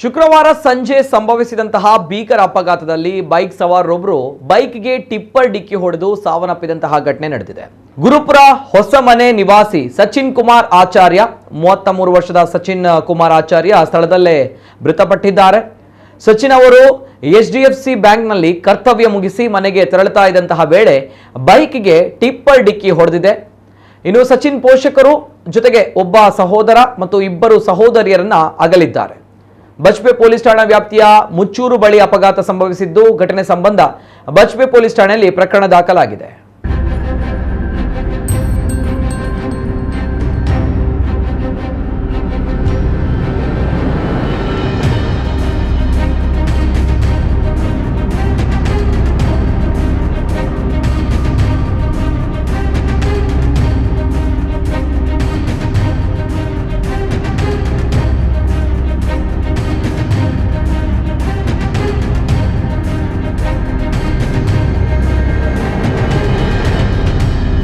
ಶುಕ್ರವಾರ ಸಂಜೆ ಸಂಭವಿಸಿದಂತಹ ಭೀಕರ ಅಪಘಾತದಲ್ಲಿ ಬೈಕ್ ಸವಾರರೊಬ್ಬರು ಬೈಕ್ಗೆ ಟಿಪ್ಪರ್ ಡಿಕ್ಕಿ ಹೊಡೆದು ಸಾವನ್ನಪ್ಪಿದಂತಹ ಘಟನೆ ನಡೆದಿದೆ. ಗುರುಪುರ ಹೊಸಮನೆ ನಿವಾಸಿ ಸಚಿನ್ ಕುಮಾರ್ ಆಚಾರ್ಯ 33 ವರ್ಷದ ಸಚಿನ್ ಕುಮಾರ್ ಆಚಾರ್ಯ ಸ್ಥಳದಲ್ಲೇ ಮೃತಪಟ್ಟಿದ್ದಾರೆ. ಸಚಿನ್ ಅವರು HDFC ಬ್ಯಾಂಕ್ನಲ್ಲಿ ಕರ್ತವ್ಯ ಮುಗಿಸಿ ಮನೆಗೆ ತೆರಳುತ್ತಾ ಇದ್ದಂತಹ ವೇಳೆ ಬೈಕ್ಗೆ ಟಿಪ್ಪರ್ ಡಿಕ್ಕಿ ಹೊಡೆದಿದೆ. ಇನ್ನು ಸಚಿನ್ ಪೋಷಕರು ಜೊತೆಗೆ ಒಬ್ಬ ಸಹೋದರ ಮತ್ತು ಇಬ್ಬರು ಸಹೋದರಿಯರನ್ನ ಅಗಲಿದ್ದಾರೆ. ಬಜ್ಪೆ ಪೊಲೀಸ್ ಠಾಣಾ ವ್ಯಾಪ್ತಿಯ ಮುಚ್ಚೂರು ಬಳಿ ಅಪಘಾತ ಸಂಭವಿಸಿದ್ದು, ಘಟನೆ ಸಂಬಂಧ ಬಜ್ಪೆ ಪೊಲೀಸ್ ಠಾಣೆಯಲ್ಲಿ ಪ್ರಕರಣ ದಾಖಲಾಗಿದೆ.